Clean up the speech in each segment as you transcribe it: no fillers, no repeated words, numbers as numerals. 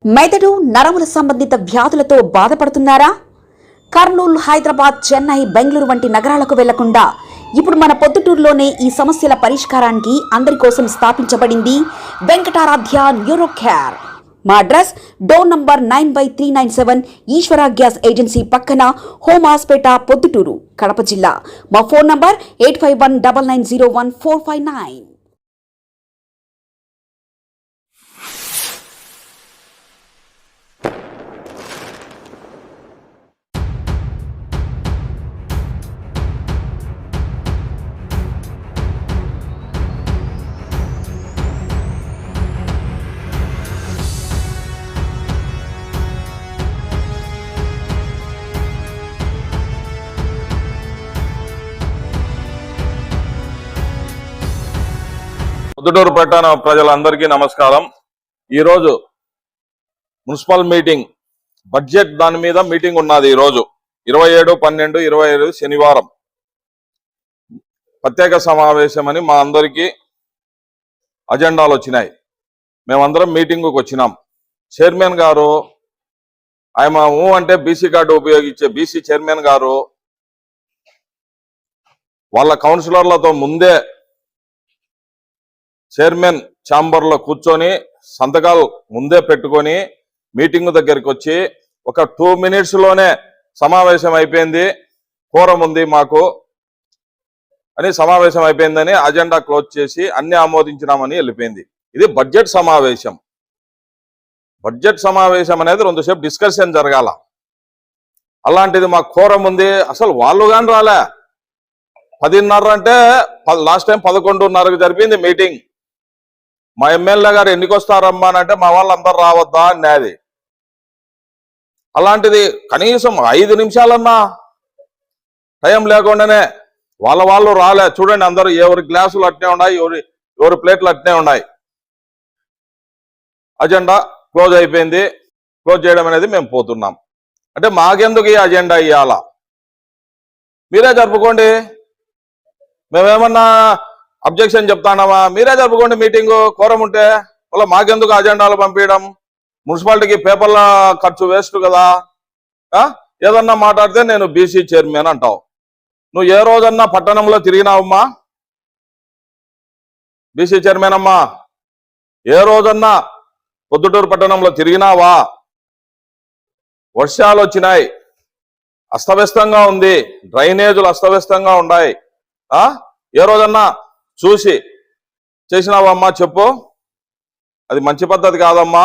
మెదడు నరముల సంబంధిత వ్యాధులతో బాధపడుతున్నారా? కర్నూలు, హైదరాబాద్, చెన్నై, బెంగళూరు వంటి నగరాలకు వెళ్లకుండా ఇప్పుడు మన పొద్దుటూరులోనే ఈ సమస్యల పరిష్కారానికి అందరి కోసం స్థాపించబడింది వెంకటారాధ్య న్యూరో కేర్. మా అడ్రస్ డోర్ నంబర్ 9/397 ఈశ్వర గ్యాస్ ఏజెన్సీ పక్కన, హోమాస్పేట, పొద్దుటూరు, కడప జిల్లా. మా ఫోన్ నంబర్ 8519901459. పొద్దుటూరు పట్టణ ప్రజలందరికీ నమస్కారం. ఈరోజు మున్సిపల్ మీటింగ్, బడ్జెట్ దాని మీద మీటింగ్ ఉన్నది. ఈరోజు 27/12/25 శనివారం ప్రత్యేక సమావేశం అని మా అందరికీ అజెండాలు వచ్చినాయి. మేమందరం మీటింగుకు వచ్చినాం. చైర్మన్ గారు ఆయన అంటే బీసీ కార్డు ఉపయోగించే బీసీ చైర్మన్ గారు వాళ్ళ కౌన్సిలర్లతో ముందే చైర్మన్ ఛాంబర్ లో కూర్చొని సంతకాలు ముందే పెట్టుకొని మీటింగ్ దగ్గరికి వచ్చి ఒక 2 minutes లోనే సమావేశం అయిపోయింది, కోరం ఉంది మాకు అని సమావేశం అయిపోయిందని అజెండా క్లోజ్ చేసి అన్ని ఆమోదించినామని వెళ్ళిపోయింది. ఇది బడ్జెట్ సమావేశం. బడ్జెట్ సమావేశం అనేది 2 సేపు డిస్కషన్ జరగాల. అలాంటిది మాకు కోరం ఉంది, అసలు వాళ్ళు కానీ రాలే. 10:30 అంటే లాస్ట్ టైం 11:30కు జరిపింది మీటింగ్. మా ఎమ్మెల్యే గారు ఎన్నికి వస్తారమ్మా అని అంటే మా వాళ్ళందరూ రావద్దా అన్నది. అలాంటిది కనీసం 5 నిమిషాలన్నా టైం లేకుండానే వాళ్ళు రాలే. చూడండి, అందరూ ఎవరి గ్లాసులు అట్నే ఉన్నాయి, ఎవరి ప్లేట్లు అట్నే ఉన్నాయి. అజెండా క్లోజ్ అయిపోయింది. క్లోజ్ చేయడం అనేది మేము పోతున్నాం. అంటే మాకెందుకు ఈ అజెండా ఇవ్వాలా? మీరే జరుపుకోండి, మేమేమన్నా అబ్జెక్షన్ చెప్తానామా? మీరే జరుపుకోండి మీటింగు, కోరం ఉంటే. వాళ్ళ మాకెందుకు అజెండాలు పంపించడం? మున్సిపాలిటీకి పేపర్ల ఖర్చు వేస్ట్ కదా. ఏదన్నా మాట్లాడితే నేను బీసీ చైర్మన్ అంటావు. నువ్వు ఏ రోజన్నా పట్టణంలో తిరిగినావమ్మా? బీసీ చైర్మన్ అమ్మా, ఏ రోజన్నా పొద్దుటూరు పట్టణంలో తిరిగినావా? వర్షాలు వచ్చినాయి, అస్తవ్యస్తంగా ఉంది, డ్రైనేజీలు అస్తవ్యస్తంగా ఉన్నాయి. ఏ రోజన్నా చూసి చేసినావమ్మా? చెప్పు. అది మంచి పద్ధతి కాదమ్మా.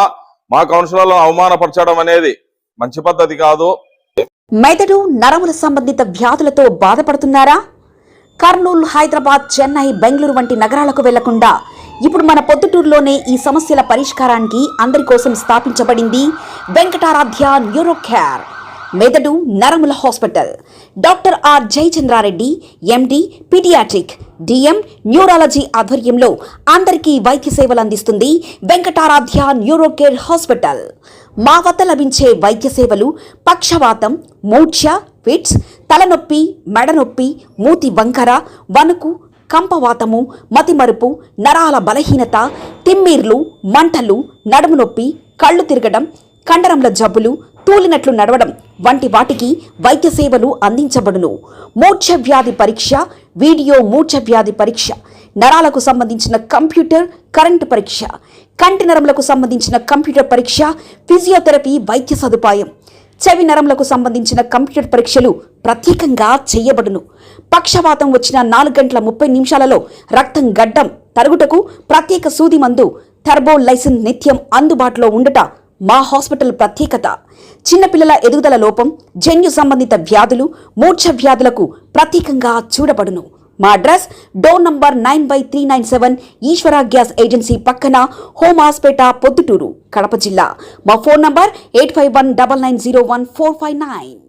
మా కౌన్సిలర్లను అవమానపరచడం అనేది మంచి పద్ధతి కాదు. మెదడు నరముల సంబంధిత వ్యాధులతో బాధపడుతున్నారా? కర్నూలు, హైదరాబాద్, చెన్నై, బెంగళూరు వంటి నగరాలకు వెళ్లకుండా ఇప్పుడు మన పొద్దుటూరులోనే ఈ సమస్యల పరిష్కారానికి అందరి కోసం స్థాపించబడింది వెంకటారాధ్య న్యూరో కేర్. మెదడు నరముల hospital. Doctor R Jayachandra Reddy, MD, paediatric, DM, neurology ఆధ్వర్యంలో అందరికీ వైద్య సేవలు అందిస్తుంది వెంకటారాధ్య న్యూరో కేర్ హాస్పిటల్. మా వద్ద లభించే వైద్య సేవలు పక్షవాతం, మూర్ఛ, ఫిట్స్, తలనొప్పి, మెడనొప్పి, మూతి వంకర, వణుకు, కంపవాతము, మతిమరుపు, నరాల బలహీనత, తిమ్మిర్లు, మంటలు, నడుము నొప్పి, కళ్ళు తిరగడం, కండరంల జబ్బులు, తూలినట్లు నడవడం వంటి వాటికి వైద్య సేవలు అందించబడును. మూర్ఛ వ్యాధి పరీక్ష, వీడియో మూర్ఛ వ్యాధి పరీక్ష, నరాలకు సంబంధించిన కంప్యూటర్ కరెంటు పరీక్ష, కంటి నరములకు సంబంధించిన కంప్యూటర్ పరీక్ష, ఫిజియోథెరపీ వైద్య సదుపాయం, చెవి నరములకు సంబంధించిన కంప్యూటర్ పరీక్షలు ప్రత్యేకంగా చేయబడును. పక్షవాతం వచ్చిన 4 గంటల 30 నిమిషాలలో రక్తం గడ్డం తరుగుటకు ప్రత్యేక సూది మందు థర్బోలైసిన్ నిత్యం అందుబాటులో ఉండట మా హాస్పిటల్ ప్రత్యేకత. చిన్నపిల్లల ఎదుగుదల లోపం, జన్యు సంబంధిత వ్యాధులు, మూర్ఛ వ్యాధులకు ప్రత్యేకంగా చూడబడును. మా అడ్రస్ డోర్ నంబర్ 9/397 ఈశ్వర గ్యాస్ ఏజెన్సీ పక్కన, హోమాస్పేట, పొద్దుటూరు, కడప జిల్లా. మా ఫోన్ నంబర్ 8519901459.